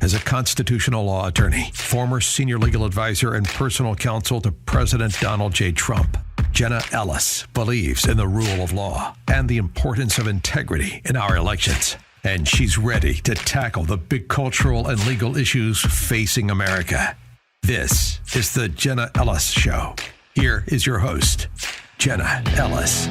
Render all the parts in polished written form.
As a constitutional law attorney, former senior legal advisor, and personal counsel to President Donald J. Trump, Jenna Ellis believes in the rule of law and the importance of integrity in our elections. And she's ready to tackle the big cultural and legal issues facing America. This is the Jenna Ellis Show. Here is your host, Jenna Ellis.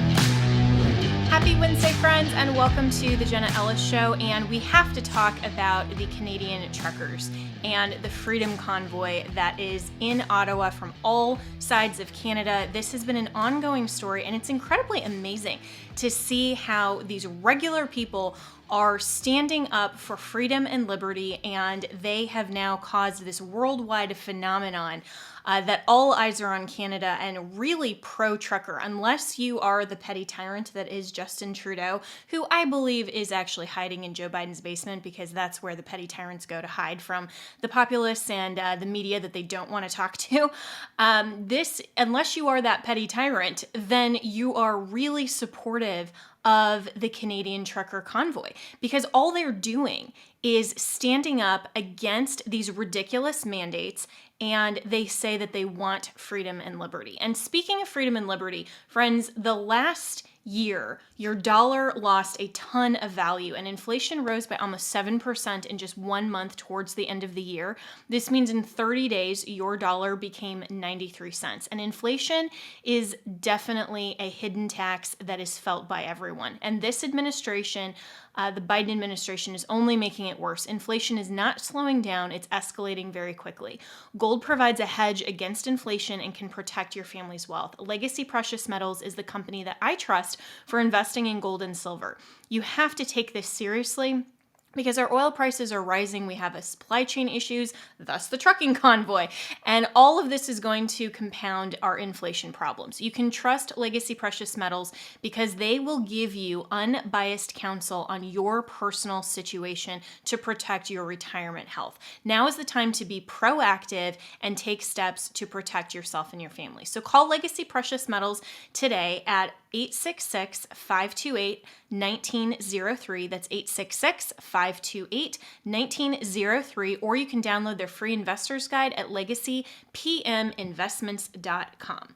Happy Wednesday, friends, and welcome to the Jenna Ellis Show. And we have to talk about the Canadian truckers and the Freedom Convoy that is in Ottawa from all sides of Canada. This has been an ongoing story, and it's incredibly amazing to see how these regular people are standing up for freedom and liberty, and they have now caused this worldwide phenomenon that all eyes are on Canada and really pro-trucker, unless you are the petty tyrant that is Justin Trudeau, who I believe is actually hiding in Joe Biden's basement, because that's where the petty tyrants go to hide from the populists and the media that they don't want to talk to. Unless you are that petty tyrant, then you are really supportive of the Canadian trucker convoy, because all they're doing is standing up against these ridiculous mandates, and they say that they want freedom and liberty. And speaking of freedom and liberty, friends, the last year, your dollar lost a ton of value, and inflation rose by almost 7% in just 1 month towards the end of the year. This means in 30 days, your dollar became 93 cents. And inflation is definitely a hidden tax that is felt by everyone. And this administration, the Biden administration, is only making it worse. Inflation is not slowing down, it's escalating very quickly. Gold provides a hedge against inflation and can protect your family's wealth. Legacy Precious Metals is the company that I trust for investing in gold and silver. You have to take this seriously, because our oil prices are rising. We have a supply chain issues, thus the trucking convoy. And all of this is going to compound our inflation problems. You can trust Legacy Precious Metals because they will give you unbiased counsel on your personal situation to protect your retirement health. Now is the time to be proactive and take steps to protect yourself and your family. So call Legacy Precious Metals today at 866-528-1903. That's 866-528-1903. Or you can download their free investor's guide at legacypminvestments.com.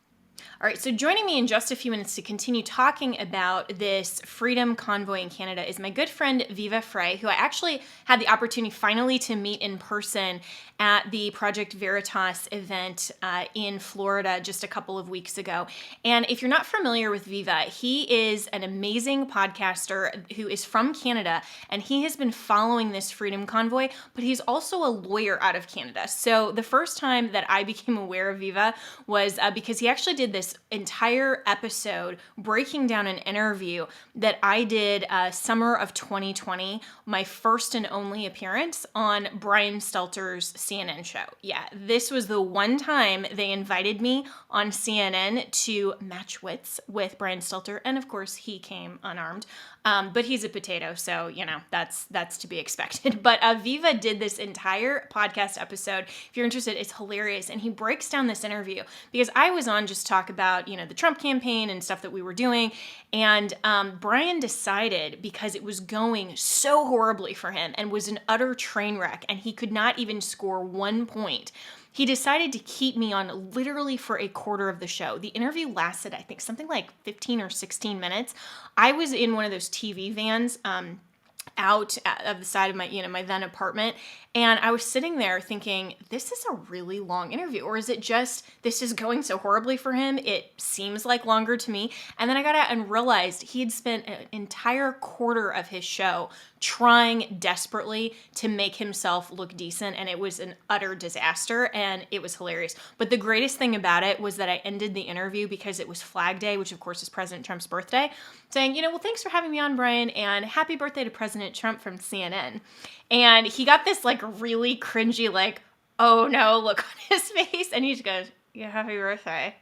All right, so joining me in just a few minutes to continue talking about this Freedom Convoy in Canada is my good friend Viva Frey, who I actually had the opportunity finally to meet in person at the Project Veritas event in Florida just a couple of weeks ago. And if you're not familiar with Viva, he is an amazing podcaster who is from Canada, and he has been following this Freedom Convoy, but he's also a lawyer out of Canada. So the first time that I became aware of Viva was because he actually did this entire episode breaking down an interview that I did summer of 2020, my first and only appearance on Brian Stelter's CNN show. Yeah, this was the one time they invited me on CNN to match wits with Brian Stelter, and of course he came unarmed. But he's a potato, so, you know, that's to be expected. But Viva did this entire podcast episode. If you're interested, it's hilarious. And he breaks down this interview because I was on just talk about, you know, the Trump campaign and stuff that we were doing. And Brian decided, because it was going so horribly for him and was an utter train wreck, and he could not even score 1 point, he decided to keep me on literally for a quarter of the show. The interview lasted, I think, something like 15 or 16 minutes. I was in one of those TV vans out of the side of my, my then apartment. And I was sitting there thinking, this is a really long interview, or is it just, this is going so horribly for him? It seems like longer to me. And then I got out and realized he had spent an entire quarter of his show trying desperately to make himself look decent, and it was an utter disaster, and it was hilarious. But the greatest thing about it was that I ended the interview, because it was Flag Day, which of course is President Trump's birthday, saying, well, thanks for having me on, Brian, and happy birthday to President Trump from CNN. And he got this really cringy, oh no, look on his face, and he just goes, yeah, happy birthday.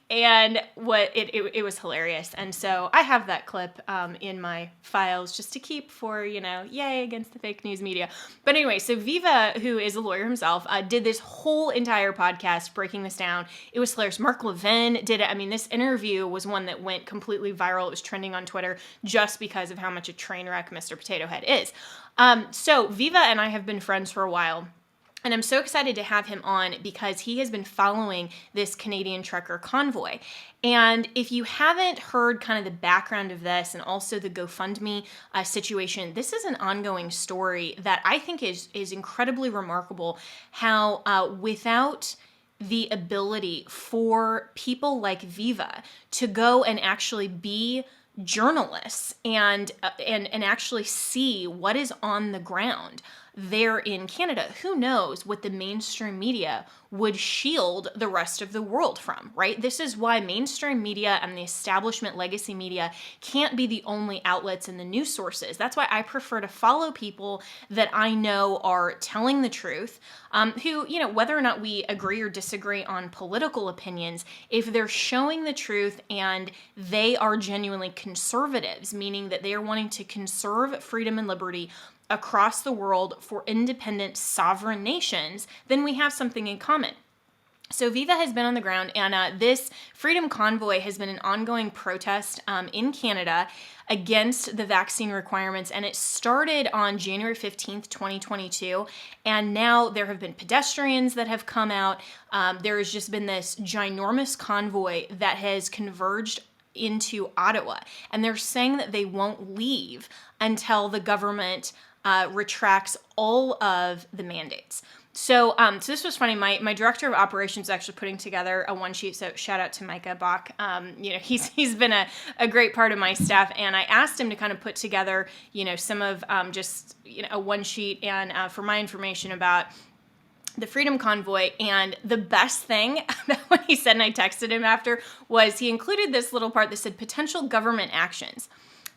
And it was hilarious. And so I have that clip in my files just to keep for, yay against the fake news media. But anyway, so Viva, who is a lawyer himself, did this whole entire podcast breaking this down. It was hilarious. Mark Levin did it. I mean, this interview was one that went completely viral. It was trending on Twitter just because of how much a train wreck Mr. Potato Head is. So Viva and I have been friends for a while. And I'm so excited to have him on because he has been following this Canadian trucker convoy. And if you haven't heard kind of the background of this and also the GoFundMe situation, this is an ongoing story that I think is incredibly remarkable how without the ability for people like Viva to go and actually be journalists and actually see what is on the ground there in Canada, who knows what the mainstream media would shield the rest of the world from, right? This is why mainstream media and the establishment legacy media can't be the only outlets and the news sources. That's why I prefer to follow people that I know are telling the truth, who, whether or not we agree or disagree on political opinions, if they're showing the truth and they are genuinely conservatives, meaning that they are wanting to conserve freedom and liberty across the world for independent sovereign nations, then we have something in common. So Viva has been on the ground, and this Freedom Convoy has been an ongoing protest in Canada against the vaccine requirements, and it started on January 15th, 2022, and now there have been pedestrians that have come out. There has just been this ginormous convoy that has converged into Ottawa, and they're saying that they won't leave until the government retracts all of the mandates. So this was funny. My director of operations is actually putting together a one sheet. So shout out to Micah Bach. He's been a great part of my staff, and I asked him to kind of put together, some of just a one sheet and for my information about the Freedom Convoy. And the best thing about what he said, and I texted him after, was he included this little part that said potential government actions: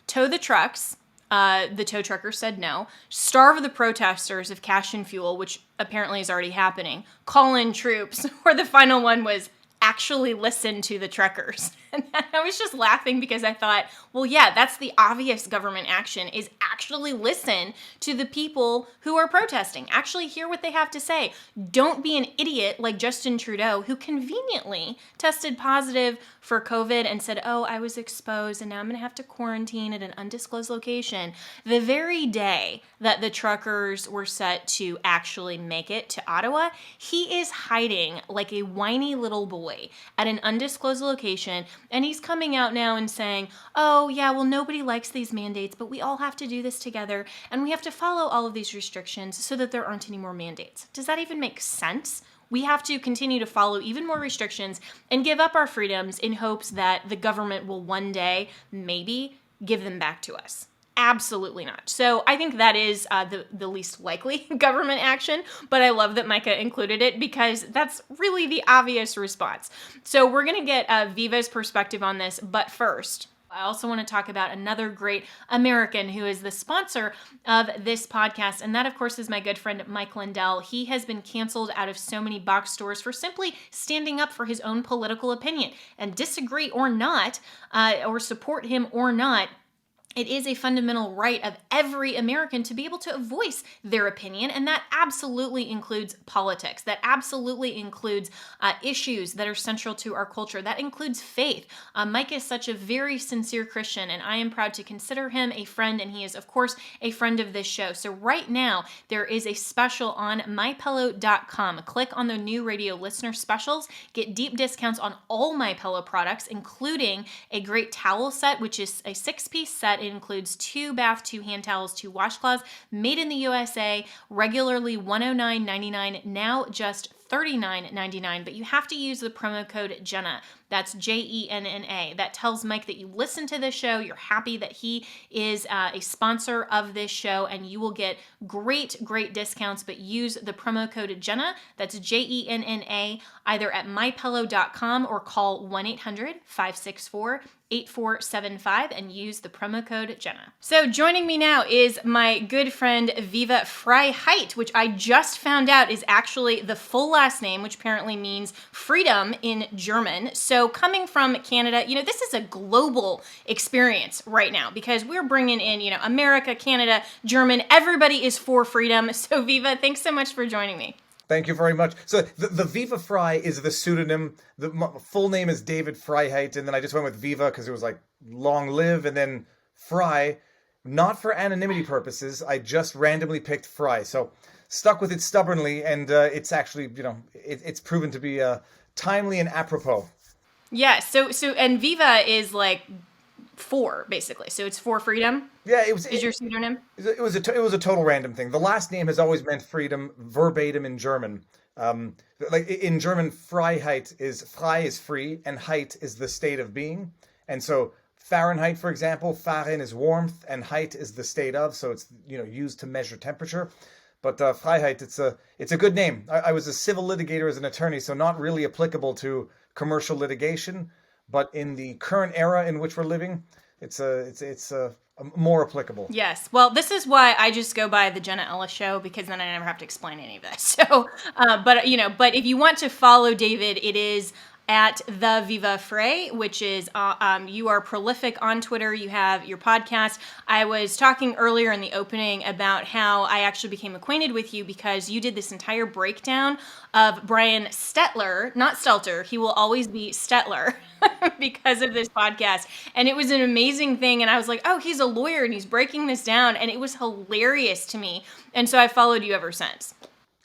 tow the trucks. The tow trucker said no. Starve the protesters of cash and fuel, which apparently is already happening. Call in troops. Or the final one was actually listen to the truckers. And I was just laughing because I thought, well, yeah, that's the obvious government action, is actually listen to the people who are protesting. Actually hear what they have to say. Don't be an idiot like Justin Trudeau, who conveniently tested positive for COVID and said, oh, I was exposed and now I'm going to have to quarantine at an undisclosed location. The very day that the truckers were set to actually make it to Ottawa, he is hiding like a whiny little boy at an undisclosed location. And he's coming out now and saying, oh, yeah, well, nobody likes these mandates, but we all have to do this together. And we have to follow all of these restrictions so that there aren't any more mandates. Does that even make sense? We have to continue to follow even more restrictions and give up our freedoms in hopes that the government will one day maybe give them back to us. Absolutely not. So I think that is the least likely government action, but I love that Micah included it because that's really the obvious response. So we're going to get Viva's perspective on this, but first, I also want to talk about another great American who is the sponsor of this podcast, and that, of course, is my good friend Mike Lindell. He has been canceled out of so many box stores for simply standing up for his own political opinion. And disagree or not, or support him or not, it is a fundamental right of every American to be able to voice their opinion, and that absolutely includes politics. That absolutely includes issues that are central to our culture. That includes faith. Mike is such a very sincere Christian, and I am proud to consider him a friend, and he is, of course, a friend of this show. So right now, there is a special on MyPillow.com. Click on the new radio listener specials. Get deep discounts on all MyPillow products, including a great towel set, which is a 6-piece set. It includes 2 bath, 2 hand towels, 2 washcloths, made in the USA, regularly $109.99, now just $39.99, but you have to use the promo code Jenna. That's Jenna. That tells Mike that you listen to this show, you're happy that he is a sponsor of this show, and you will get great discounts, but use the promo code Jenna, that's Jenna, either at mypillow.com or call 1-800-564-8475 and use the promo code Jenna. So joining me now is my good friend Viva Freiheit, which I just found out is actually the full last name, which apparently means freedom in German. So coming from Canada, this is a global experience right now because we're bringing in, America, Canada, German. Everybody is for freedom. So Viva, thanks so much for joining me. Thank you very much. So the Viva Fry is the pseudonym. The full name is David Freiheit, and then I just went with Viva because it was like long live, and then Fry, not for anonymity purposes. I just randomly picked Fry. So stuck with it stubbornly, and it's actually, it's proven to be timely and apropos. Yeah. So and Viva is like for, basically. So it's for freedom. Yeah, is your pseudonym. It was a total random thing. The last name has always meant freedom, verbatim in German. Like in German, Frei is free, and Heit is the state of being. And so Fahrenheit, for example, Fahren is warmth, and Heit is the state of. So it's used to measure temperature. But Freiheit, it's a good name. I was a civil litigator as an attorney, so not really applicable to commercial litigation. But in the current era in which we're living, it's more applicable. Yes. Well, this is why I just go by the Jenna Ellis Show, because then I never have to explain any of this. So, but if you want to follow David, it is at the Viva Frey, which is you are prolific on Twitter. You have your podcast. I was talking earlier in the opening about how I actually became acquainted with you because you did this entire breakdown of Brian Stetler, not Stelter. He will always be Stetler because of this podcast. And it was an amazing thing. And I was like, oh, he's a lawyer and he's breaking this down. And it was hilarious to me. And so I followed you ever since.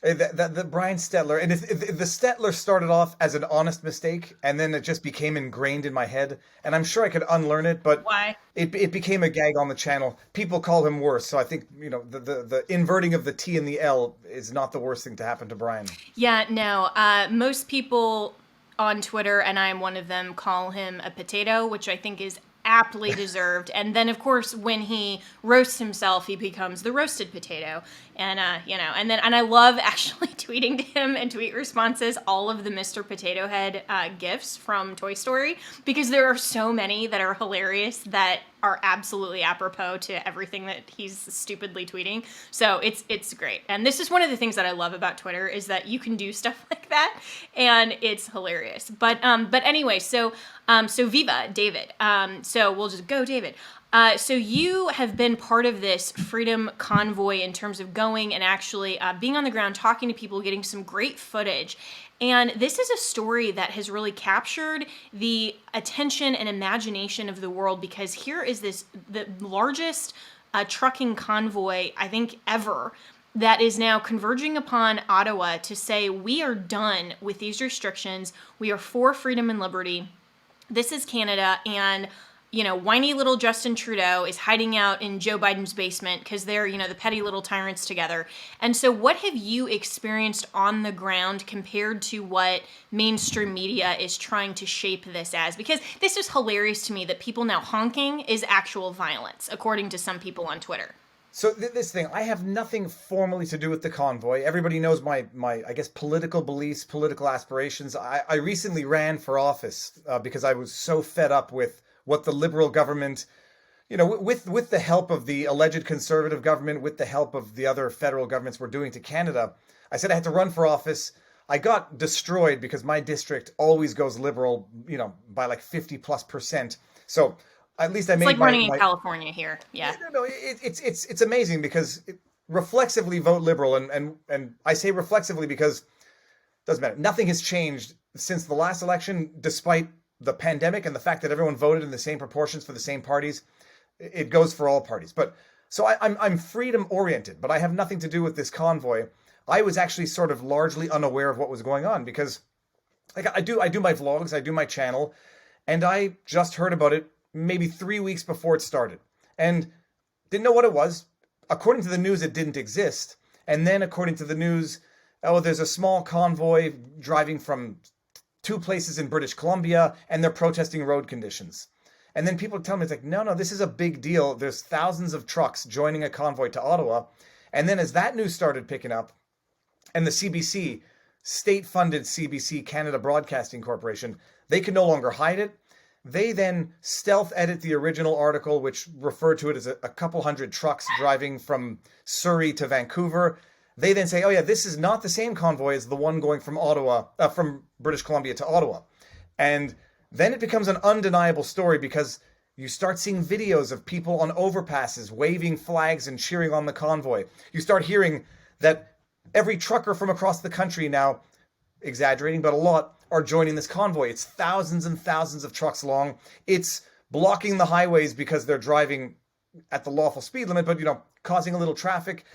The Brian Stetler, and the Stetler started off as an honest mistake, and then it just became ingrained in my head, and I'm sure I could unlearn it, but why? It became a gag on the channel. People call him worse, so I think the inverting of the T and the L is not the worst thing to happen to Brian. Yeah, no. Most people on Twitter, and I'm one of them, call him a potato, which I think is aptly deserved. And then, of course, when he roasts himself, he becomes the roasted potato. And, and I love actually tweeting to him and tweet responses, all of the Mr. Potato Head GIFs from Toy Story, because there are so many that are hilarious that are absolutely apropos to everything that he's stupidly tweeting. So it's great. And this is one of the things that I love about Twitter is that you can do stuff like that and it's hilarious. But anyway, so Viva David. So we'll just go David. So you have been part of this freedom convoy in terms of going and actually being on the ground, talking to people, getting some great footage. And this is a story that has really captured the attention and imagination of the world, because here is the largest trucking convoy, I think, ever, that is now converging upon Ottawa to say, we are done with these restrictions. We are for freedom and liberty. This is Canada, and whiny little Justin Trudeau is hiding out in Joe Biden's basement because they're, the petty little tyrants together. And so what have you experienced on the ground compared to what mainstream media is trying to shape this as? Because this is hilarious to me that people now honking is actual violence, according to some people on Twitter. So this thing, I have nothing formally to do with the convoy. Everybody knows my I guess, political beliefs, political aspirations. I recently ran for office because I was so fed up with what the Liberal government, with the help of the alleged Conservative government, with the help of the other federal governments were doing to Canada. I said I had to run for office. I got destroyed because my district always goes Liberal, by like 50+%. So at least I made it's like running in California here. Yeah. No, it's amazing because reflexively vote Liberal. And I say reflexively because it doesn't matter. Nothing has changed since the last election, despite the pandemic and the fact that everyone voted in the same proportions for the same parties. It goes for all parties. But so I'm freedom oriented, but I have nothing to do with this convoy. I was actually sort of largely unaware of what was going on because I do my vlogs, I do my channel, and I just heard about it maybe 3 weeks before it started and didn't know what it was. According to the news, it didn't exist. And then according to the news, there's a small convoy driving from 2 places in British Columbia, and they're protesting road conditions. And then people tell me, it's like, no, this is a big deal. There's thousands of trucks joining a convoy to Ottawa. And then as that news started picking up, and the CBC, state-funded CBC, Canada Broadcasting Corporation, they could no longer hide it. They then stealth edit the original article, which referred to it as a couple hundred trucks driving from Surrey to Vancouver. they then say, oh yeah, this is not the same convoy as the one going from from British Columbia to Ottawa. And then it becomes an undeniable story because you start seeing videos of people on overpasses waving flags and cheering on the convoy. You start hearing that every trucker from across the country now, exaggerating, but a lot, are joining this convoy. It's thousands and thousands of trucks long. It's blocking the highways because they're driving at the lawful speed limit, but, causing a little traffic.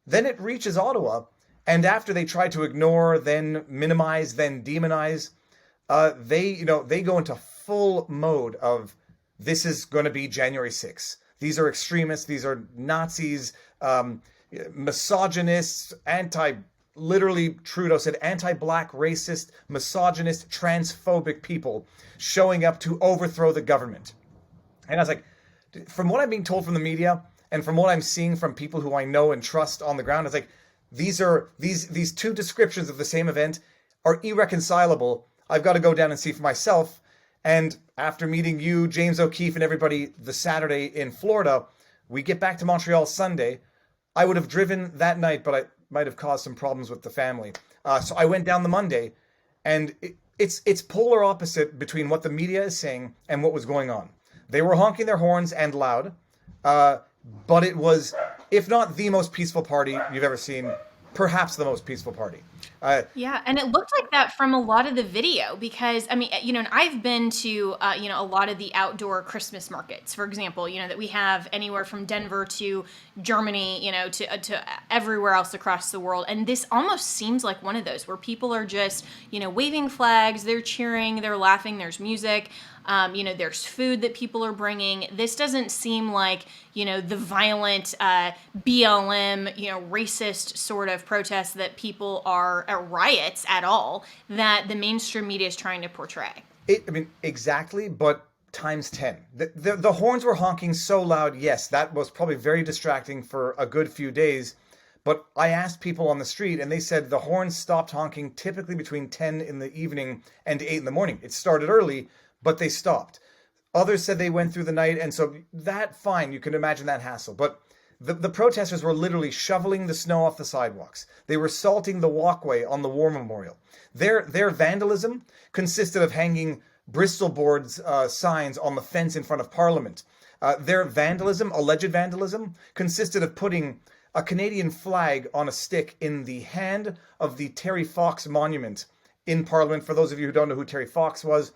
Then it reaches Ottawa, and after they try to ignore, then minimize, then demonize, they go into full mode of, this is going to be January 6th. These are extremists. These are Nazis, misogynists, literally Trudeau said, anti-black, racist, misogynist, transphobic people showing up to overthrow the government. And I was like, from what I'm being told from the media and from what I'm seeing from people who I know and trust on the ground, it's like, these two descriptions of the same event are irreconcilable. I've got to go down and see for myself. And after meeting you, James O'Keefe, and everybody the Saturday in Florida, we get back to Montreal Sunday. I would have driven that night, but I might have caused some problems with the family. So I went down the Monday, and it's polar opposite between what the media is saying and what was going on. They were honking their horns and loud, but it was, if not the most peaceful party you've ever seen, perhaps the most peaceful party. Yeah, and it looked like that from a lot of the video because, and I've been to, a lot of the outdoor Christmas markets, for example, that we have anywhere from Denver to Germany, to everywhere else across the world. And this almost seems like one of those where people are just, waving flags, they're cheering, they're laughing, there's music. There's food that people are bringing. This doesn't seem like, the violent BLM, racist sort of protests that people are at riots at all that the mainstream media is trying to portray. Exactly, but times 10. The horns were honking so loud. Yes, that was probably very distracting for a good few days. But I asked people on the street and they said the horns stopped honking typically between 10 in the evening and 8 in the morning. It started early, but they stopped. Others said they went through the night, and so that, fine, you can imagine that hassle. But the protesters were literally shoveling the snow off the sidewalks. They were salting the walkway on the War Memorial. Their vandalism consisted of hanging Bristol boards signs on the fence in front of Parliament. Their vandalism, alleged vandalism, consisted of putting a Canadian flag on a stick in the hand of the Terry Fox monument in Parliament. For those of you who don't know who Terry Fox was,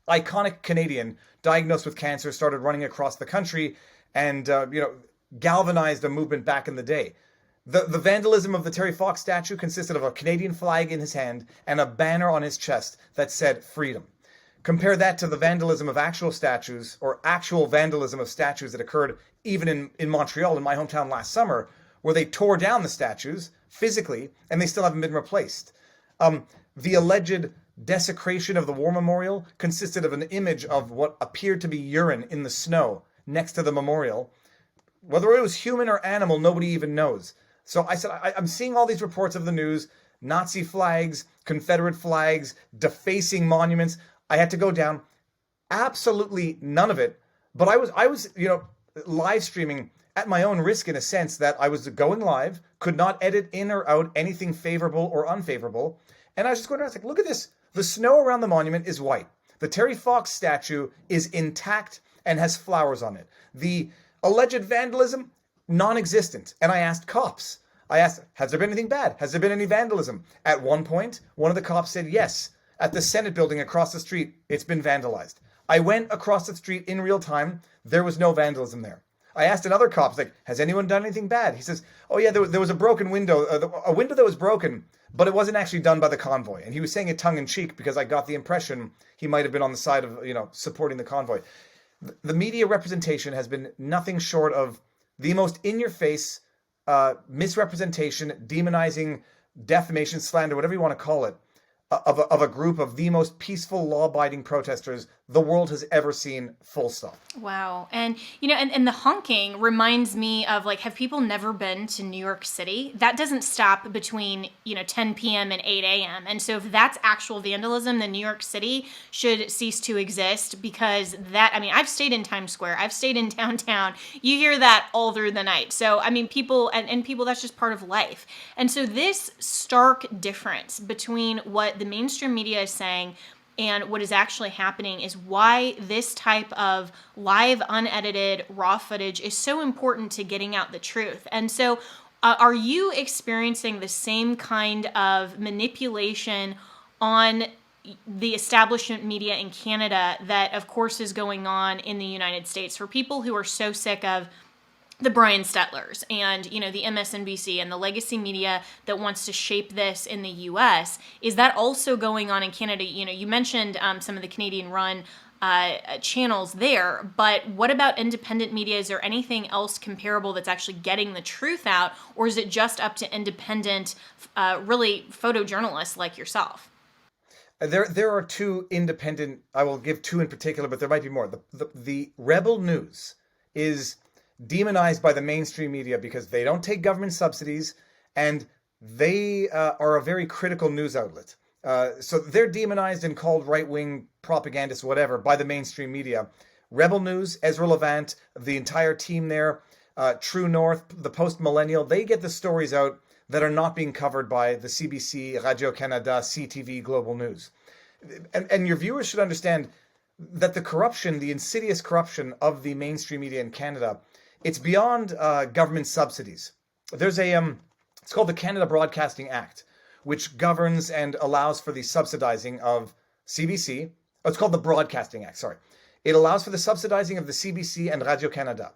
iconic Canadian, diagnosed with cancer, started running across the country and, galvanized a movement back in the day. The vandalism of the Terry Fox statue consisted of a Canadian flag in his hand and a banner on his chest that said freedom. Compare that to the vandalism of actual statues, or actual vandalism of statues that occurred even in Montreal, in my hometown last summer, where they tore down the statues physically and they still haven't been replaced. The alleged desecration of the War Memorial consisted of an image of what appeared to be urine in the snow next to the memorial. Whether it was human or animal, nobody even knows. So I said, I'm seeing all these reports of the news, Nazi flags, Confederate flags, defacing monuments. I had to go down. Absolutely none of it. But I was live streaming at my own risk, in a sense that I was going live, could not edit in or out anything favorable or unfavorable. And I was just going around, I was like, look at this. The snow around the monument is white. The Terry Fox statue is intact and has flowers on it. The alleged vandalism, non-existent. And I asked cops. I asked, has there been anything bad? Has there been any vandalism? At one point, one of the cops said, yes, at the Senate building across the street, it's been vandalized. I went across the street in real time. There was no vandalism there. I asked another cop, like, has anyone done anything bad? He says, oh yeah, there was a broken window, a window that was broken, but it wasn't actually done by the convoy. And he was saying it tongue in cheek because I got the impression he might have been on the side of, supporting the convoy. The media representation has been nothing short of the most in-your-face misrepresentation, demonizing, defamation, slander, whatever you want to call it, of a group of the most peaceful, law-abiding protesters the world has ever seen, full stop. Wow. And, and the honking reminds me of like, have people never been to New York City? That doesn't stop between, 10 p.m. and 8 a.m. And so if that's actual vandalism, then New York City should cease to exist because I've stayed in Times Square. I've stayed in downtown. You hear that all through the night. So, people, and people, that's just part of life. And so this stark difference between what the mainstream media is saying and what is actually happening is why this type of live, unedited, raw footage is so important to getting out the truth. And so, are you experiencing the same kind of manipulation on the establishment media in Canada that, of course, is going on in the United States for people who are so sick of the Brian Stetlers and, the MSNBC and the legacy media that wants to shape this in the U.S.? Is that also going on in Canada? You mentioned some of the Canadian-run channels there, but what about independent media? Is there anything else comparable that's actually getting the truth out, or is it just up to independent, really photojournalists like yourself? There are two independent, I will give two in particular, but there might be more. The Rebel News is demonized by the mainstream media because they don't take government subsidies and they are a very critical news outlet. So they're demonized and called right-wing propagandists, whatever, by the mainstream media. Rebel News, Ezra Levant, the entire team there, True North, the Post-Millennial, they get the stories out that are not being covered by the CBC, Radio-Canada, CTV, Global News. And your viewers should understand that the corruption, the insidious corruption of the mainstream media in Canada, it's beyond government subsidies. There's it's called the Canada Broadcasting Act, which governs and allows for the subsidizing of CBC. Oh, it's called the Broadcasting Act, sorry. It allows for the subsidizing of the CBC and Radio-Canada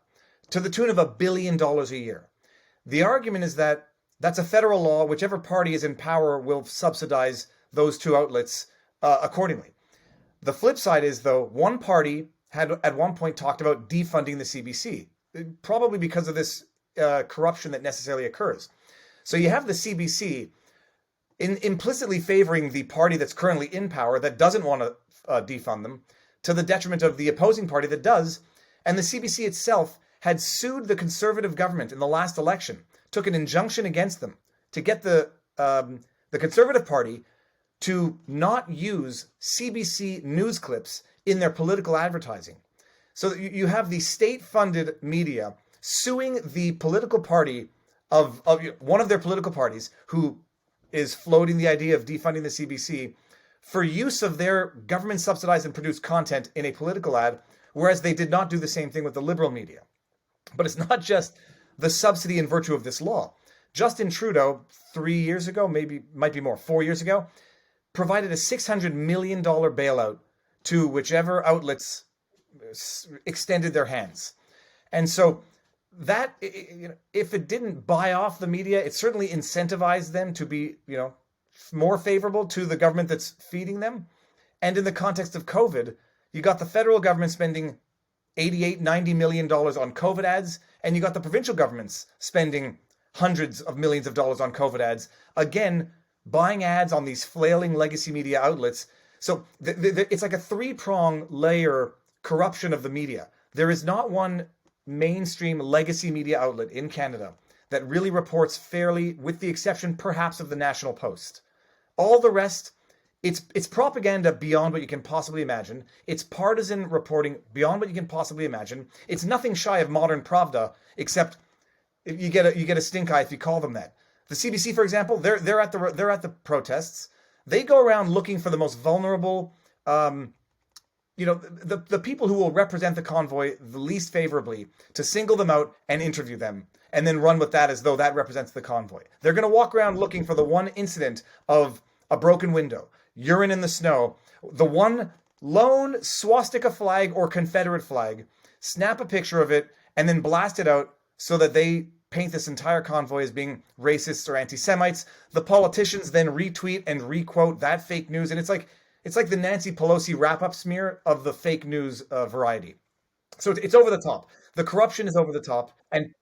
to the tune of $1 billion a year. The argument is that that's a federal law. Whichever party is in power will subsidize those two outlets accordingly. The flip side is, though, one party had at one point talked about defunding the CBC, probably because of this corruption that necessarily occurs. So you have the CBC implicitly favoring the party that's currently in power that doesn't want to defund them, to the detriment of the opposing party that does. And the CBC itself had sued the Conservative government in the last election, took an injunction against them to get the Conservative Party to not use CBC news clips in their political advertising. So you have the state-funded media suing the political party of one of their political parties who is floating the idea of defunding the CBC for use of their government-subsidized and produced content in a political ad, whereas they did not do the same thing with the liberal media. But it's not just the subsidy in virtue of this law. Justin Trudeau, 3 years ago, might be more, 4 years ago, provided a $600 million bailout to whichever outlets extended their hands. And so that, if it didn't buy off the media, it certainly incentivized them to be, more favorable to the government that's feeding them. And in the context of COVID, you got the federal government spending $88-90 million on COVID ads, and you got the provincial governments spending hundreds of millions of dollars on COVID ads, again, buying ads on these flailing legacy media outlets. So it's like a three-prong layer corruption of the media. There is not one mainstream legacy media outlet in Canada that really reports fairly, with the exception perhaps of the National Post. All the rest, it's propaganda beyond what you can possibly imagine. It's partisan reporting beyond what you can possibly imagine. It's nothing shy of modern Pravda, except you get a stink eye if you call them that. The CBC, for example, they're at the protests. They go around looking for the most vulnerable, the people who will represent the convoy the least favorably, to single them out and interview them, and then run with that as though that represents the convoy. They're going to walk around looking for the one incident of a broken window, urine in the snow, the one lone swastika flag or Confederate flag, snap a picture of it, and then blast it out so that they paint this entire convoy as being racists or anti-Semites. The politicians then retweet and requote that fake news, and it's like the Nancy Pelosi wrap-up smear of the fake news variety. So it's over the top. The corruption is over the top, and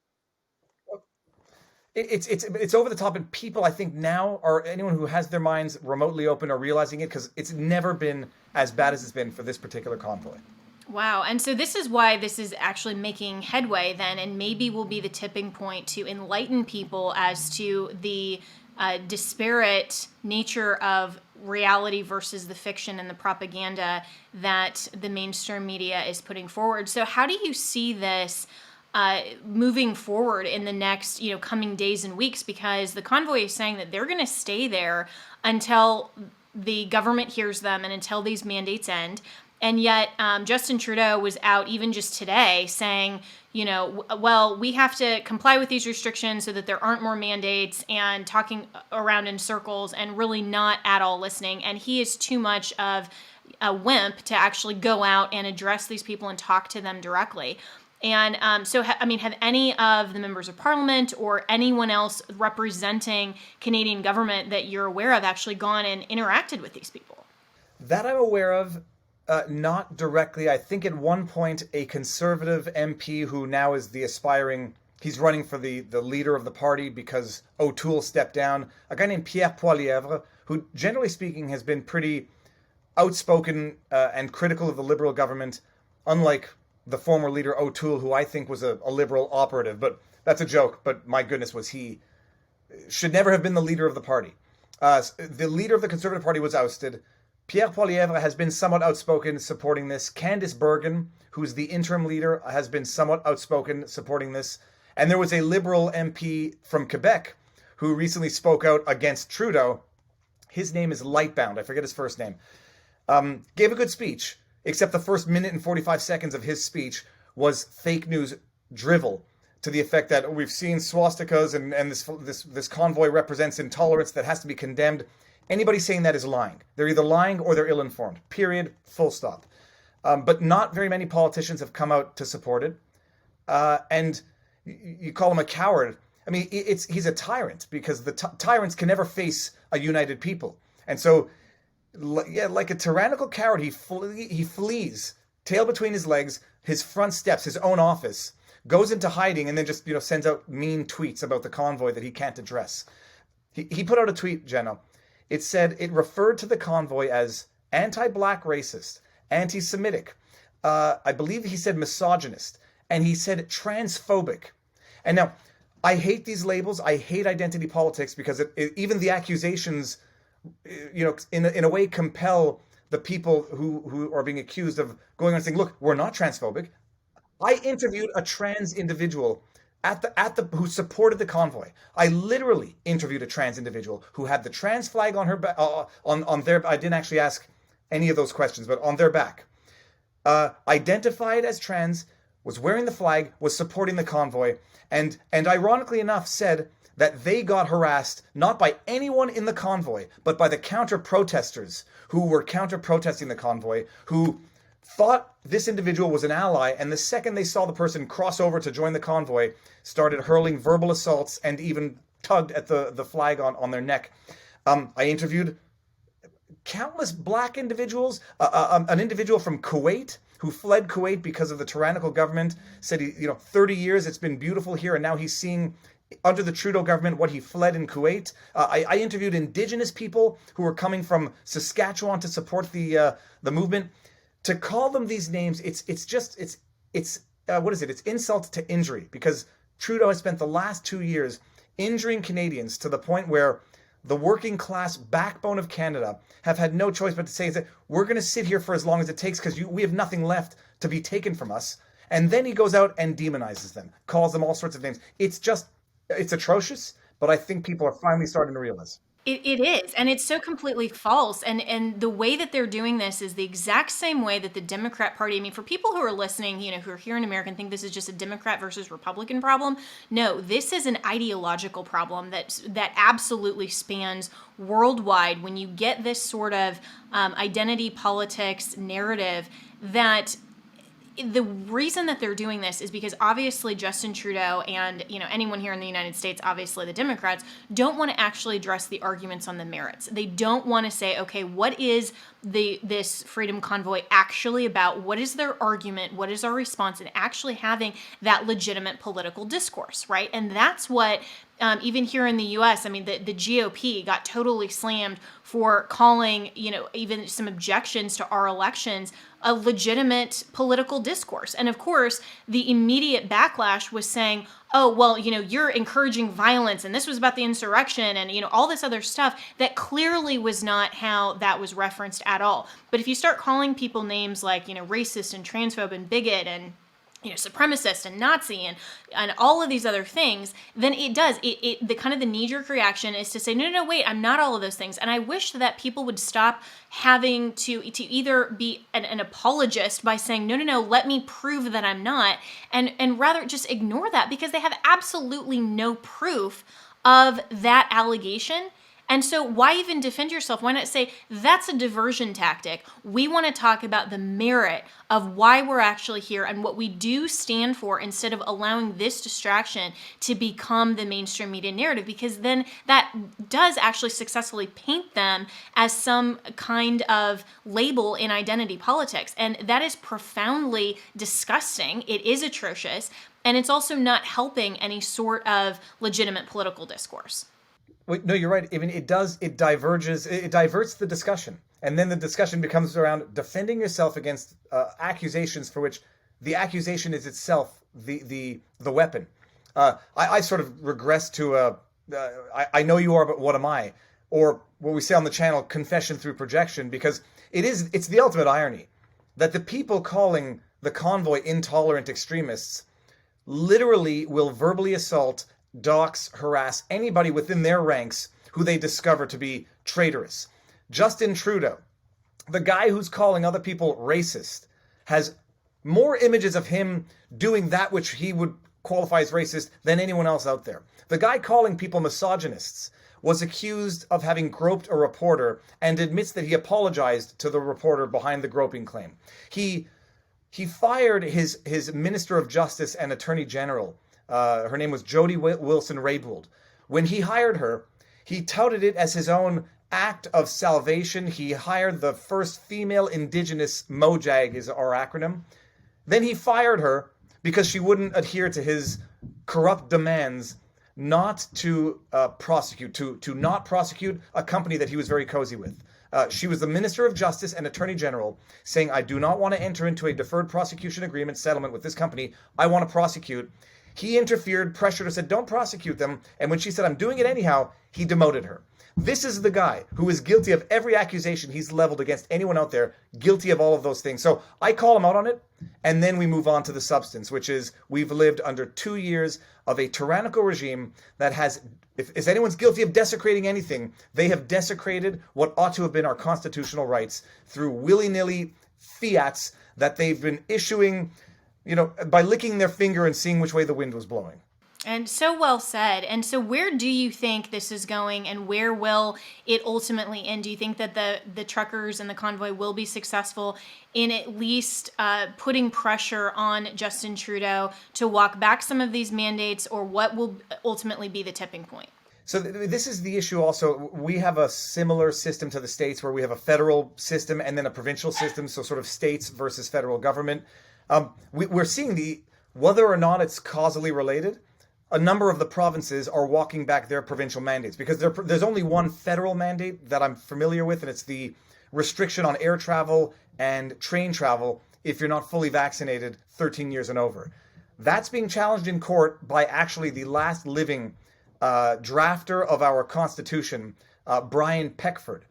It's over the top, and people, I think, now, or anyone who has their minds remotely open, are realizing it, because it's never been as bad as it's been for this particular convoy. Wow. And so this is why this is actually making headway then, and maybe will be the tipping point to enlighten people as to the disparate nature of reality versus the fiction and the propaganda that the mainstream media is putting forward. So how do you see this moving forward in the next, coming days and weeks? Because the convoy is saying that they're going to stay there until the government hears them and until these mandates end. And yet Justin Trudeau was out even just today saying, well, we have to comply with these restrictions so that there aren't more mandates, and talking around in circles and really not at all listening. And he is too much of a wimp to actually go out and address these people and talk to them directly. And have any of the members of parliament or anyone else representing Canadian government that you're aware of actually gone and interacted with these people? That I'm aware of. Not directly. I think at one point a Conservative MP who now is he's running for the leader of the party because O'Toole stepped down, a guy named Pierre Poilievre, who generally speaking has been pretty outspoken and critical of the Liberal government, unlike the former leader O'Toole, who I think was a Liberal operative. But that's a joke, but my goodness, should never have been the leader of the party. The leader of the Conservative Party was ousted. Pierre Poilievre has been somewhat outspoken supporting this. Candice Bergen, who's the interim leader, has been somewhat outspoken supporting this. And there was a Liberal MP from Quebec who recently spoke out against Trudeau. His name is Lightbound. I forget his first name. Gave a good speech, except the first minute and 45 seconds of his speech was fake news drivel, to the effect that we've seen swastikas and this convoy represents intolerance that has to be condemned. Anybody saying that is lying. They're either lying or they're ill-informed. Period. Full stop. But not very many politicians have come out to support it. And you call him a coward. I mean, he's a tyrant, because the tyrants can never face a united people. And so, like a tyrannical coward, he flees, tail between his legs, his front steps, his own office, goes into hiding, and then just sends out mean tweets about the convoy that he can't address. He put out a tweet, Jenna. It said it referred to the convoy as anti-black racist, anti-Semitic. I believe he said misogynist, and he said transphobic. And now, I hate these labels. I hate identity politics, because even the accusations, in a way compel the people who are being accused of going on and saying, look, we're not transphobic. I interviewed a trans individual who supported the convoy. I literally interviewed a trans individual who had the trans flag on her back, on their. I didn't actually ask any of those questions, but on their back, identified as trans, was wearing the flag, was supporting the convoy, and ironically enough said that they got harassed not by anyone in the convoy, but by the counter-protesters who were counter-protesting the convoy, who thought this individual was an ally, and the second they saw the person cross over to join the convoy, started hurling verbal assaults and even tugged at the flag on their neck. I interviewed countless black individuals, an individual from Kuwait who fled Kuwait because of the tyrannical government, said 30 years, it's been beautiful here, and now he's seeing under the Trudeau government what he fled in Kuwait. I interviewed Indigenous people who were coming from Saskatchewan to support the movement. To call them these names, it's insult to injury, because Trudeau has spent the last 2 years injuring Canadians to the point where the working class backbone of Canada have had no choice but to say that we're going to sit here for as long as it takes because we have nothing left to be taken from us. And then he goes out and demonizes them, calls them all sorts of names. It's atrocious, but I think people are finally starting to realize. It is, and it's so completely false. And the way that they're doing this is the exact same way that the Democrat Party, I mean, for people who are listening, who are here in America and think this is just a Democrat versus Republican problem, no, this is an ideological problem that absolutely spans worldwide. When you get this sort of identity politics narrative, that the reason that they're doing this is because obviously Justin Trudeau and anyone here in the United States, obviously the Democrats, don't want to actually address the arguments on the merits. They don't want to say, okay, what is this Freedom Convoy actually about? What is their argument? What is our response? And actually having that legitimate political discourse, right? And that's what, even here in the U.S., I mean, the GOP got totally slammed for calling, even some objections to our elections a legitimate political discourse. And of course, the immediate backlash was saying, oh, well, you're encouraging violence, and this was about the insurrection, and, all this other stuff that clearly was not how that was referenced at all. But if you start calling people names like, racist and transphobe and bigot and supremacist and Nazi and all of these other things, then it does. The kind of the knee-jerk reaction is to say, no, wait, I'm not all of those things. And I wish that people would stop having to either be an apologist by saying, no, let me prove that I'm not, and rather just ignore that because they have absolutely no proof of that allegation. And so why even defend yourself? Why not say that's a diversion tactic? We want to talk about the merit of why we're actually here and what we do stand for instead of allowing this distraction to become the mainstream media narrative, because then that does actually successfully paint them as some kind of label in identity politics. And that is profoundly disgusting. It is atrocious. And it's also not helping any sort of legitimate political discourse. Wait, no, you're right. I mean, it diverts the discussion. And then the discussion becomes around defending yourself against accusations for which the accusation is itself the weapon. I sort of regress to I know you are, but what am I? Or what we say on the channel, confession through projection, because it's the ultimate irony that the people calling the convoy intolerant extremists literally will verbally assault, dox, harass anybody within their ranks who they discover to be traitorous. Justin Trudeau, the guy who's calling other people racist, has more images of him doing that which he would qualify as racist than anyone else out there. The guy calling people misogynists was accused of having groped a reporter and admits that he apologized to the reporter behind the groping claim. He fired his Minister of Justice and Attorney General. Her name was Jody Wilson-Raybould. When he hired her, he touted it as his own act of salvation. He hired the first female Indigenous MOJAG is our acronym. Then he fired her because she wouldn't adhere to his corrupt demands not to prosecute a company that he was very cozy with. She was the Minister of Justice and Attorney General saying, I do not want to enter into a deferred prosecution agreement settlement with this company. I want to prosecute. He interfered, pressured her, said, don't prosecute them. And when she said, I'm doing it anyhow, he demoted her. This is the guy who is guilty of every accusation he's leveled against anyone out there, guilty of all of those things. So I call him out on it, and then we move on to the substance, which is we've lived under 2 years of a tyrannical regime that has, if anyone's guilty of desecrating anything, they have desecrated what ought to have been our constitutional rights through willy-nilly fiats that they've been issuing, by licking their finger and seeing which way the wind was blowing. And so well said. And so where do you think this is going, and where will it ultimately end? Do you think that the truckers and the convoy will be successful in at least putting pressure on Justin Trudeau to walk back some of these mandates, or what will ultimately be the tipping point? So this is the issue also. We have a similar system to the States where we have a federal system and then a provincial system, so sort of states versus federal government. We're seeing whether or not it's causally related, a number of the provinces are walking back their provincial mandates because there's only one federal mandate that I'm familiar with, and it's the restriction on air travel and train travel if you're not fully vaccinated 13 years and over. That's being challenged in court by actually the last living drafter of our Constitution, Brian Peckford,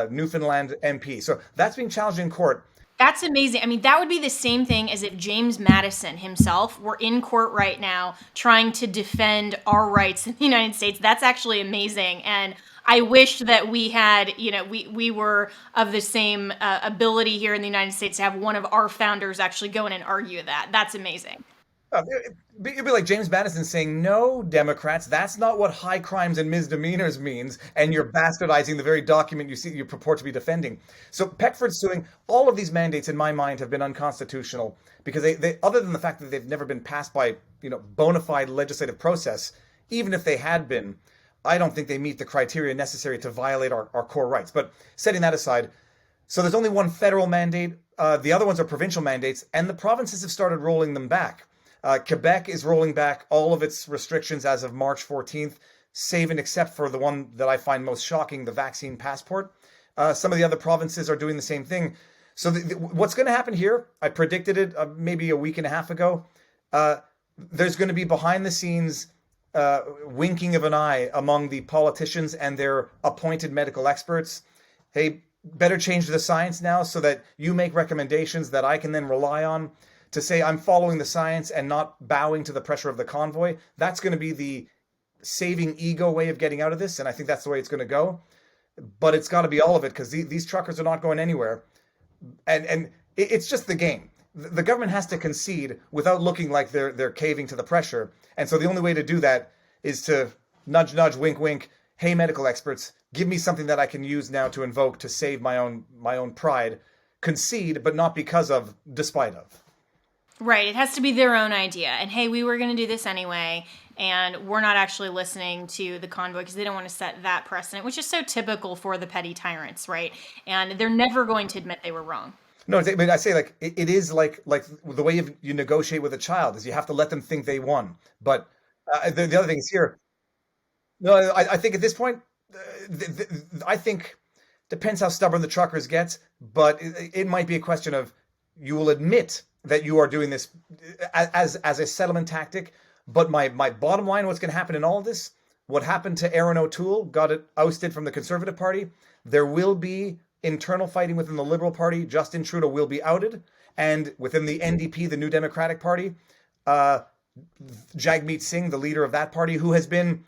Newfoundland MP. So that's being challenged in court. That's amazing. I mean, that would be the same thing as if James Madison himself were in court right now trying to defend our rights in the United States. That's actually amazing. And I wish that we had, we were of the same ability here in the United States to have one of our founders actually go in and argue that. That's amazing. It'd be like James Madison saying, no, Democrats, that's not what high crimes and misdemeanors means, and you're bastardizing the very document you purport to be defending. So Peckford's suing. All of these mandates, in my mind, have been unconstitutional because they other than the fact that they've never been passed by, bona fide legislative process, even if they had been, I don't think they meet the criteria necessary to violate our core rights. But setting that aside, So there's only one federal mandate. The other ones are provincial mandates, and the provinces have started rolling them back. Quebec is rolling back all of its restrictions as of March 14th, save and except for the one that I find most shocking, the vaccine passport. Some of the other provinces are doing the same thing. So what's going to happen here, I predicted it maybe a week and a half ago, there's going to be behind the scenes winking of an eye among the politicians and their appointed medical experts. Hey, better change the science now so that you make recommendations that I can then rely on to say I'm following the science and not bowing to the pressure of the convoy. That's going to be the saving ego way of getting out of this, and I think that's the way it's going to go. But it's got to be all of it, because these truckers are not going anywhere. And it's just the game. The government has to concede without looking like they're caving to the pressure. And so the only way to do that is to nudge, nudge, wink, wink. Hey, medical experts, give me something that I can use now to invoke to save my own pride. Concede, but not because of, despite of. Right. It has to be their own idea. And hey, we were going to do this anyway, and we're not actually listening to the convoy because they don't want to set that precedent, which is so typical for the petty tyrants, right? And they're never going to admit they were wrong. No, but I say like it is like the way you negotiate with a child is you have to let them think they won. But the other thing is here. No, I think at this point, I think depends how stubborn the truckers get, but it might be a question of you will admit that you are doing this as a settlement tactic. But my bottom line, what's going to happen in all of this, what happened to Aaron O'Toole, got it ousted from the Conservative Party. There will be internal fighting within the Liberal Party. Justin Trudeau will be outed. And within the NDP, the New Democratic Party, Jagmeet Singh, the leader of that party, who has been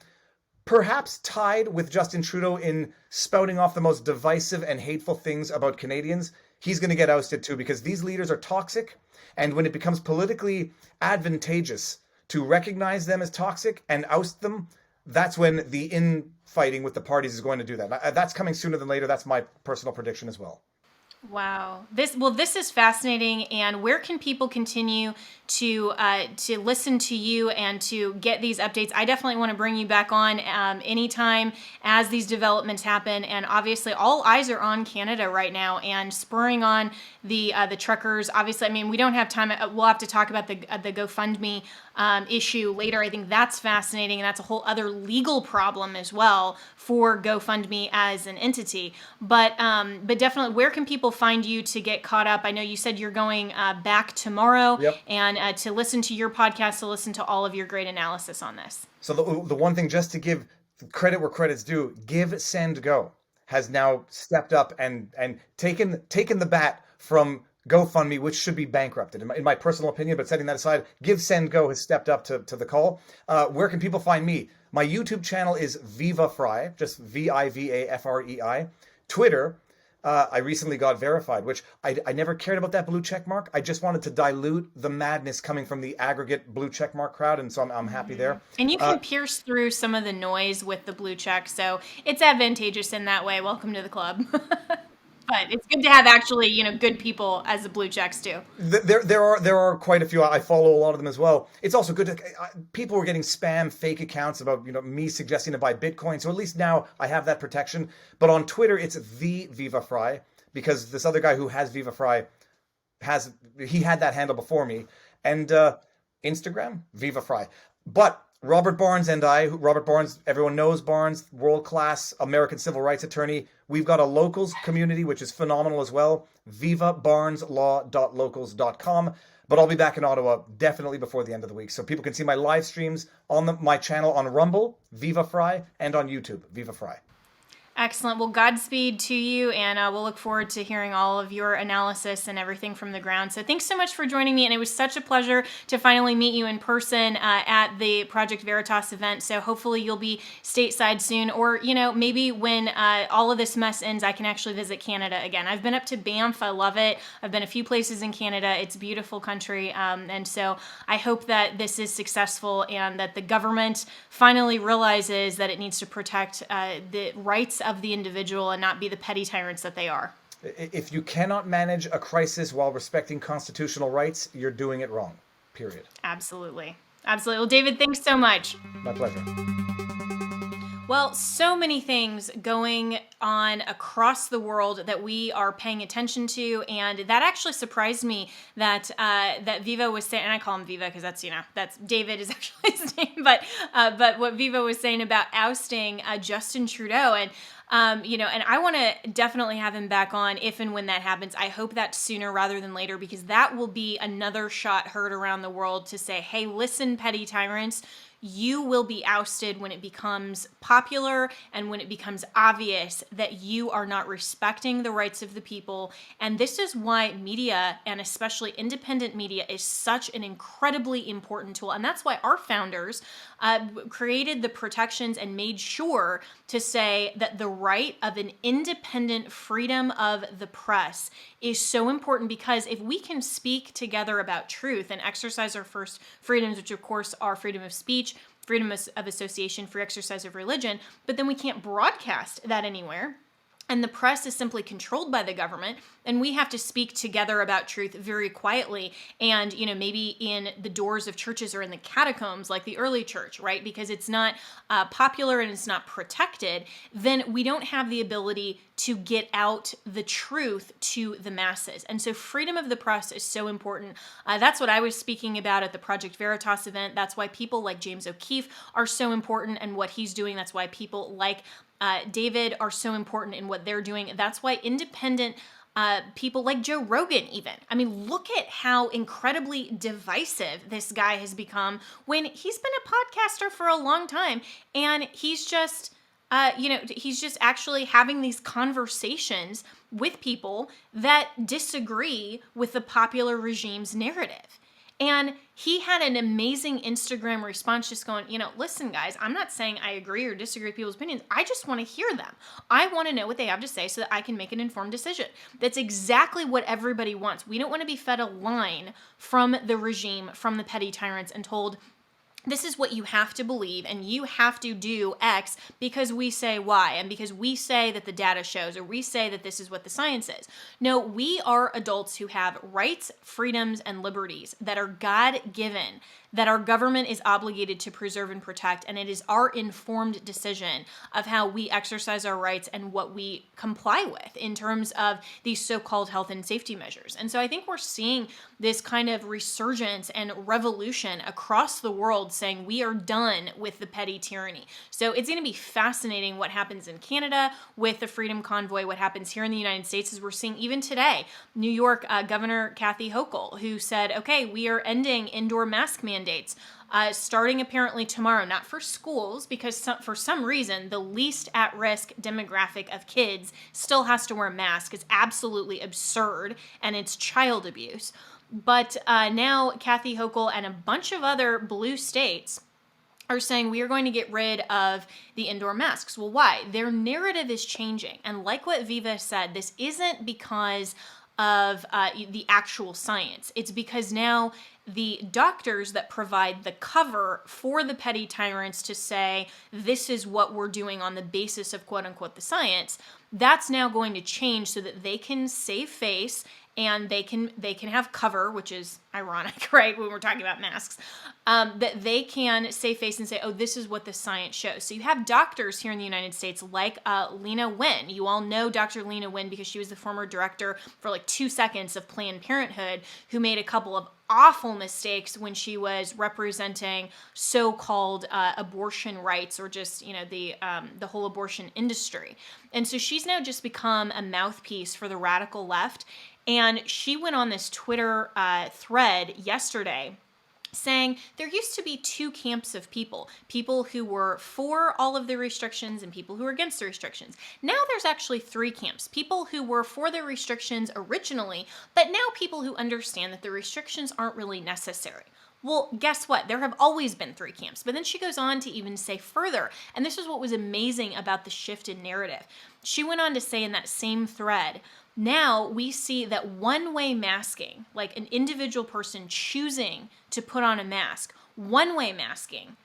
perhaps tied with Justin Trudeau in spouting off the most divisive and hateful things about Canadians, he's going to get ousted too, because these leaders are toxic. And when it becomes politically advantageous to recognize them as toxic and oust them, that's when the infighting with the parties is going to do that. That's coming sooner than later. That's my personal prediction as well. Wow. This is fascinating. And where can people continue to listen to you and to get these updates? I definitely want to bring you back on anytime as these developments happen. And obviously, all eyes are on Canada right now and spurring on the truckers. Obviously, I mean, we don't have time. We'll have to talk about the GoFundMe issue later. I think that's fascinating, and that's a whole other legal problem as well for GoFundMe as an entity. But definitely, where can people find you to get caught up? I know you said you're going back tomorrow, yep. And to listen to your podcast, to listen to all of your great analysis on this. So the one thing, just to give credit where credit's due, Give, Send, Go has now stepped up and taken the bat from GoFundMe, which should be bankrupted, in my personal opinion. But setting that aside, Give, Send, Go has stepped up to the call. Where can people find me? My YouTube channel is Viva Fry, just VIVAFREI. Twitter, I recently got verified, which I never cared about that blue check mark. I just wanted to dilute the madness coming from the aggregate blue check mark crowd, and so I'm happy there. And you can pierce through some of the noise with the blue check, so it's advantageous in that way. Welcome to the club. But it's good to have actually, good people as the blue checks too. There are quite a few. I follow a lot of them as well. It's also good to people were getting spam fake accounts about me suggesting to buy Bitcoin. So at least now I have that protection. But on Twitter, it's the Viva Fry, because this other guy who has Viva Fry he had that handle before me, and Instagram Viva Fry. But Robert Barnes and Robert Barnes, everyone knows Barnes, world-class American civil rights attorney. We've got a locals community, which is phenomenal as well. vivabarneslaw.locals.com. But I'll be back in Ottawa definitely before the end of the week. So people can see my live streams on my channel on Rumble, Viva Fry, and on YouTube, Viva Fry. Excellent. Well, Godspeed to you, and we'll look forward to hearing all of your analysis and everything from the ground. So thanks so much for joining me, and it was such a pleasure to finally meet you in person at the Project Veritas event. So hopefully you'll be stateside soon, or, maybe when all of this mess ends, I can actually visit Canada again. I've been up to Banff. I love it. I've been a few places in Canada. It's a beautiful country, and so I hope that this is successful and that the government finally realizes that it needs to protect the rights of the individual and not be the petty tyrants that they are. If you cannot manage a crisis while respecting constitutional rights, you're doing it wrong, period. Absolutely. Well, David, thanks so much. My pleasure. Well, so many things going on across the world that we are paying attention to, and that actually surprised me that that Viva was saying, and I call him Viva because that's David is actually his name, but what Viva was saying about ousting Justin Trudeau, and and I want to definitely have him back on if and when that happens. I hope that's sooner rather than later, because that will be another shot heard around the world to say, hey, listen, petty tyrants, you will be ousted when it becomes popular and when it becomes obvious that you are not respecting the rights of the people. And this is why media, and especially independent media, is such an incredibly important tool. And that's why our founders created the protections and made sure to say that the right of an independent freedom of the press is so important, because if we can speak together about truth and exercise our first freedoms, which of course are freedom of speech, freedom of association, free exercise of religion, but then we can't broadcast that anywhere, and the press is simply controlled by the government, and we have to speak together about truth very quietly, and maybe in the doors of churches or in the catacombs like the early church, right? Because it's not popular and it's not protected, then we don't have the ability to get out the truth to the masses. And so freedom of the press is so important. That's what I was speaking about at the Project Veritas event. That's why people like James O'Keefe are so important and what he's doing. That's why people like David are so important in what they're doing. That's why independent people like Joe Rogan even. I mean, look at how incredibly divisive this guy has become when he's been a podcaster for a long time, and he's just he's just actually having these conversations with people that disagree with the popular regime's narrative. And he had an amazing Instagram response just going, listen, guys, I'm not saying I agree or disagree with people's opinions. I just want to hear them. I want to know what they have to say so that I can make an informed decision. That's exactly what everybody wants. We don't want to be fed a line from the regime, from the petty tyrants, and told, this is what you have to believe, and you have to do X because we say Y, and because we say that the data shows, or we say that this is what the science is. No, we are adults who have rights, freedoms, and liberties that are God-given, that our government is obligated to preserve and protect, and it is our informed decision of how we exercise our rights and what we comply with in terms of these so-called health and safety measures. And so I think we're seeing this kind of resurgence and revolution across the world saying we are done with the petty tyranny. So it's going to be fascinating what happens in Canada with the Freedom Convoy, what happens here in the United States, as we're seeing even today. New York Governor Kathy Hochul, who said, okay, we are ending indoor mask mandates. Starting apparently tomorrow, not for schools, because for some reason, the least at-risk demographic of kids still has to wear masks. It's absolutely absurd, and it's child abuse. But now Kathy Hochul and a bunch of other blue states are saying we are going to get rid of the indoor masks. Well, why? Their narrative is changing. And like what Viva said, this isn't because of the actual science. It's because now the doctors that provide the cover for the petty tyrants to say, this is what we're doing on the basis of quote unquote the science, that's now going to change so that they can save face and they can have cover, which is ironic, right, when we're talking about masks, that they can save face and say, oh, this is what the science shows. So you have doctors here in the United States like Lena Wen. You all know Dr. Lena Wen because she was the former director for like 2 seconds of Planned Parenthood, who made a couple of awful mistakes when she was representing so-called abortion rights, or just the whole abortion industry. And so she's now just become a mouthpiece for the radical left. And she went on this Twitter thread yesterday saying there used to be 2 camps of people who were for all of the restrictions and people who were against the restrictions. Now there's actually 3 camps, people who were for the restrictions originally, but now people who understand that the restrictions aren't really necessary. Well, guess what? There have always been 3 camps. But then she goes on to even say further, and this is what was amazing about the shift in narrative. She went on to say in that same thread, now we see that one-way masking, like an individual person choosing to put on a mask, one-way masking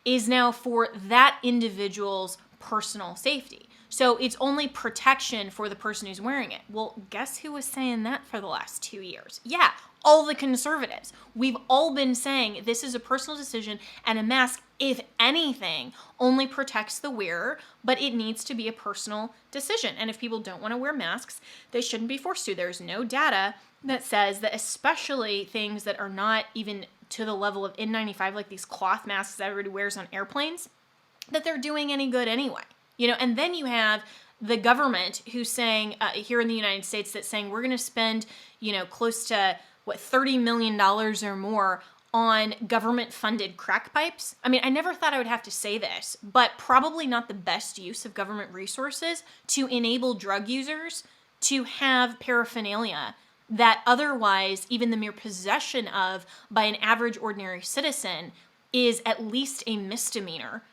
is now for that individual's personal safety. So it's only protection for the person who's wearing it. Well, guess who was saying that for the last 2 years? Yeah, all the conservatives. We've all been saying this is a personal decision, and a mask if anything, only protects the wearer, but it needs to be a personal decision. And if people don't want to wear masks, they shouldn't be forced to. There's no data that says that, especially things that are not even to the level of N95, like these cloth masks that everybody wears on airplanes, that they're doing any good anyway. And then you have the government who's saying, here in the United States, that's saying we're going to spend, close to, $30 million or more on government-funded crack pipes. I mean, I never thought I would have to say this, but probably not the best use of government resources to enable drug users to have paraphernalia that otherwise even the mere possession of by an average ordinary citizen is at least a misdemeanor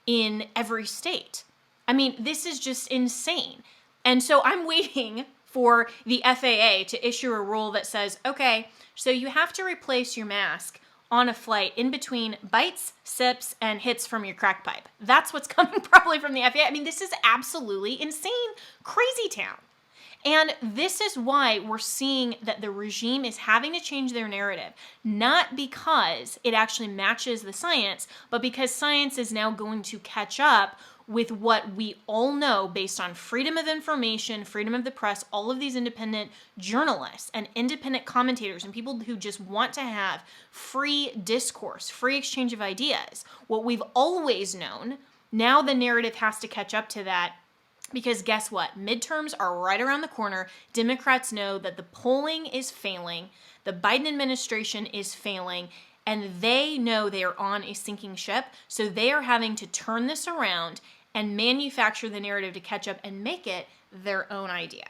in every state. I mean, this is just insane. And so I'm waiting for the FAA to issue a rule that says, okay, so you have to replace your mask on a flight in between bites, sips, and hits from your crack pipe. That's what's coming probably from the FAA. I mean, this is absolutely insane, crazy town. And this is why we're seeing that the regime is having to change their narrative, not because it actually matches the science, but because science is now going to catch up with what we all know based on freedom of information, freedom of the press, all of these independent journalists and independent commentators and people who just want to have free discourse, free exchange of ideas. What we've always known, now the narrative has to catch up to that. Because guess what? Midterms are right around the corner. Democrats know that the polling is failing. The Biden administration is failing. And they know they are on a sinking ship. So they are having to turn this around and manufacture the narrative to catch up and make it their own idea.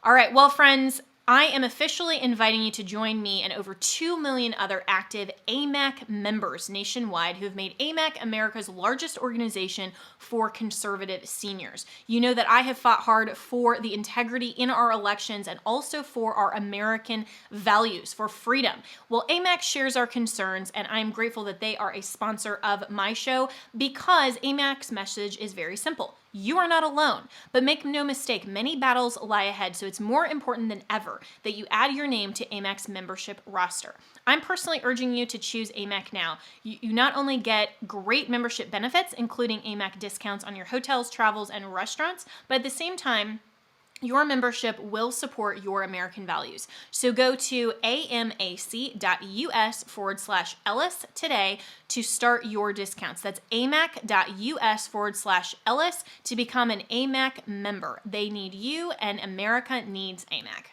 All right, well, friends, I am officially inviting you to join me and over 2 million other active AMAC members nationwide who have made AMAC America's largest organization for conservative seniors. You know that I have fought hard for the integrity in our elections and also for our American values, for freedom. Well, AMAC shares our concerns, and I'm grateful that they are a sponsor of my show because AMAC's message is very simple. You are not alone, but make no mistake, many battles lie ahead, so it's more important than ever that you add your name to AMAC's membership roster. I'm personally urging you to choose AMAC now. You not only get great membership benefits, including AMAC discounts on your hotels, travels, and restaurants, but at the same time, your membership will support your American values. So go to amac.us/Ellis today to start your discounts. That's amac.us/Ellis to become an AMAC member. They need you, and America needs AMAC.